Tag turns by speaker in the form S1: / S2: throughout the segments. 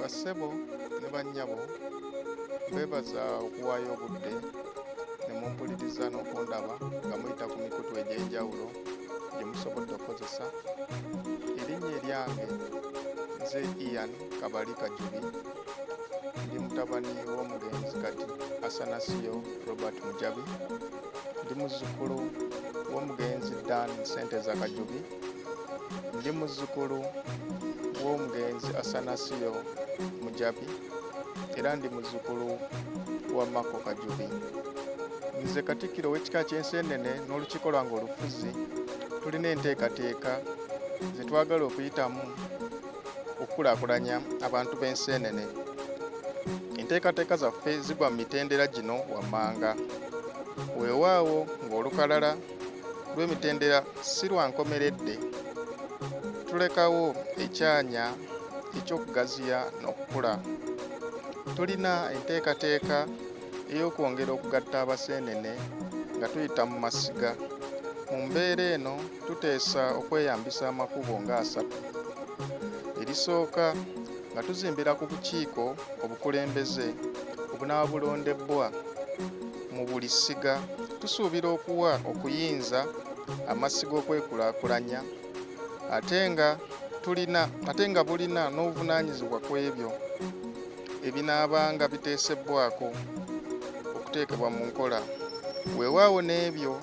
S1: Bassebo ne bannyabo beebaza okuwaayo obudde ne mumpuliriza n'okundaba nga muyita ku mikutu egy'enjawulo gye musobodde okukozesa. Erinnya eryange nze Ian Kabali Kajubi, ndi mutabani w'omugenzi kati Asanasiyo Robert Mujabi, ndi muzzukulu w'omugenzi Dan Nseenene Kajubi, ndi muzzukulu w'omugenzi Asanasiyo Mujabi, era ndi muzzukulu wa Mako Kajubi. Nze Katikkiro w'ekika ky'Enseenene n'olukiiko lwange olufuzi tulina enteekateeka ze twagala okuyitamu okukulaakulanya abantu b'Enseenene. Enteekateeka zaffe zigwa mu mitendera gino wammanga. Weewaawo ng'olukalala lw'emitendera si lwa nkomeredde, tulekawo ekyanya eky'okugaziya n'okukula. Tulina enteekateeka ey'okwongera okugatta Abaseenene nga tuyita mu masiga. Mu mbeera eno tuteesa okweyambisa amakubo ng'asatu. Erisooka nga tuzimbira ku bukiiko obukulembeze obunaaba bulondebbwa mu buli ssiga. Tusuubira okuwa okuyinza amasiga okwekulaakulanya ate nga bulina n'obuvunaanyizibwa ku ebyo ebinaabanga biteesebbwako okuteekebwa mu nkola. Weewaawo n'ebyo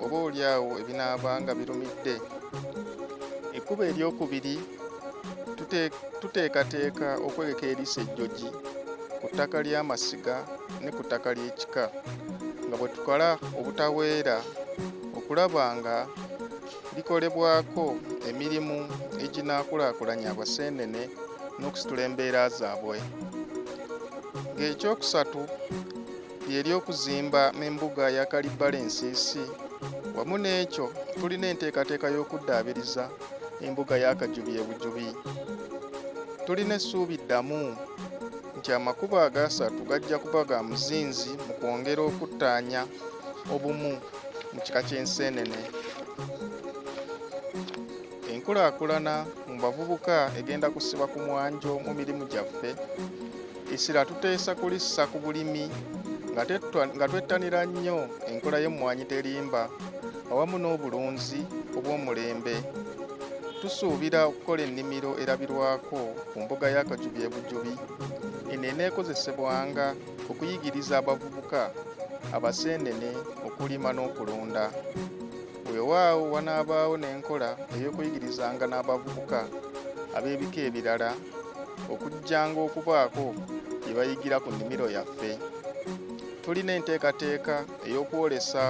S1: oba oliawo ebinaabanga birumidde. Ekkubo eryokubiri, tuteekateeka okwekeerisa ejjogi ku ttaka ly'amasiga ne ku ttaka ly'ekika nga bwe tukola obutaweera okulaba nga likolebwako emirimu eginaakulaakulanya Abaseenene n'okusitula embeera zaabwe. Ng'ekyokusatu ly'eryokuzimba embuga ya Kalibala Ensiisi. Wamu n'ekyo tulina enteekateeka y'okuddaabiriza embuga ya Kajubi e Bujubi. Tulina essuubi ddamu nti amakubo agasatu gajja kuba ga muzinzi mu kwongera okuttaanya obumu mu kika ky'Enseenene. Enkulaakulana mu bavubuka egenda kussibwa ku mwanjo mu mirimu gyaffe. Essira tuteesa kulissa ku bulimi nga twettanira nnyo enkola y'emmwanyi terimba awamu n'obulunzi obw'omulembe. Tusuubira okukola ennimiro erabirwako ku mbuga ya Kajubi e Bujubi. Eno eneekozesebwanga okuyigiriza abavubuka Abaseenene okulima n'okulunda. Weewaawo wanaabaawo n'enkola ey'okuyigirizanga n'abavubuka ab'ebika ebirala okujjanga okubaako bye bayigira ku nnimiro yaffe. Tulina enteekateeka ey'okwolesa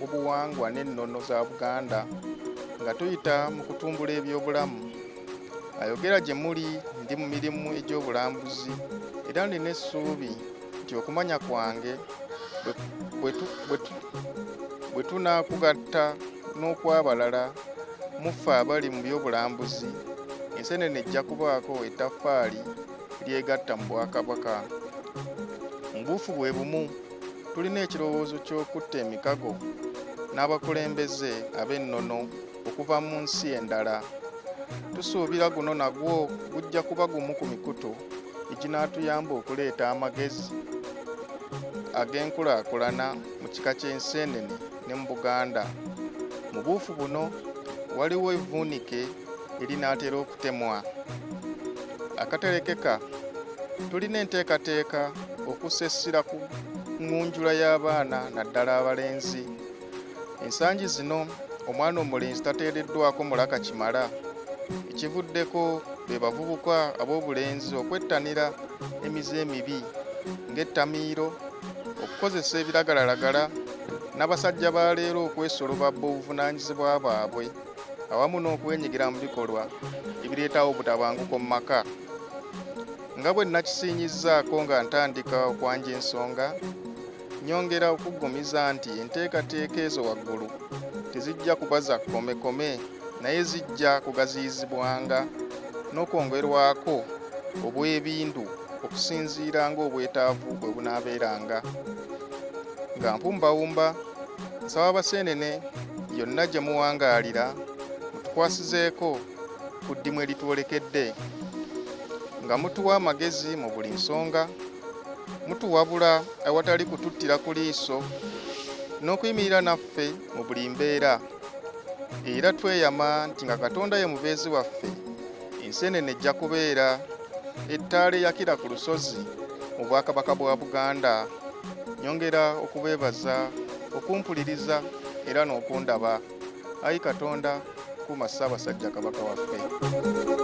S1: obuwangwa n'ennono za Buganda nga tuyita mu kutumbula ebyobulamu. Ayogera gye muli ndi mu mirimu egy'obulambuzi era nina essuubi nti okumanya kwange bwe tunaakugatta n'okwabalala muffe abali mu by'obulambuzi, Enseenene ejja kubaako ettaffaali lyegatta mu Bwakabaka. Mu buufu bwe bumu tulina ekirowoozo ky'okutta emikago n'abakulembeze ab'ennono okuva mu nsi endala. Tusuubira guno nagwo gujja kuba gumu ku mikutu eginaatuyamba okuleeta amagezi ag'enkulaakulana mu kika ky'Enseenene ne mu Buganda. Mu buufu buno waliwo evvuunike erinaatera okutemwa. Akaterekeka, tulina enteekateeka okussa essira ku ngunjula y'abaana naddala abalenzi. Ensangi zino omwana omulenzi tateereddwako mulaka kimala. Ekivuddeko be bavubuka ab'obulenzi okwettanira emize emibi ng'ettamiiro, okukozesa ebiragalalagala n'abasajja ba leero okwesolobabba obuvunaanyizibwa bwabwe awamu n'okwenyigira mu bikolwa ebireetawo obutabanguko mu maka. Nga bwe nakisiinyizzaako nga ntandika okwanja ensonga, nyongera okuggumiza nti enteekateeka ezo waggulu tezijja kuba za kkomekome, naye zijja kugaziyizibwanga n'okwongerwako obw'ebindu okusinziira ng'obwetaavu bwe bunaabeeranga. Nga mpumbawumba nsaba Abaseenene yonna gye muwangaalira mutukwasizeeko ku ddimu eritwolekedde nga mutuwa amagezi mu buli nsonga, mutuwabula awatali kututtira ku liiso n'okuyimirira naffe mu buli mbeera. Era tweyama nti nga Katonda ye mubeezi waffe, Enseenene ejja kubeera ettaala eyakira ku lusozi mu Bwakabaka bwa Buganda. Nyongera okubeebaza, okumpuliriza era n'okundaba. Ayi Katonda, kuuma Ssaabasajja Kabaka waffe.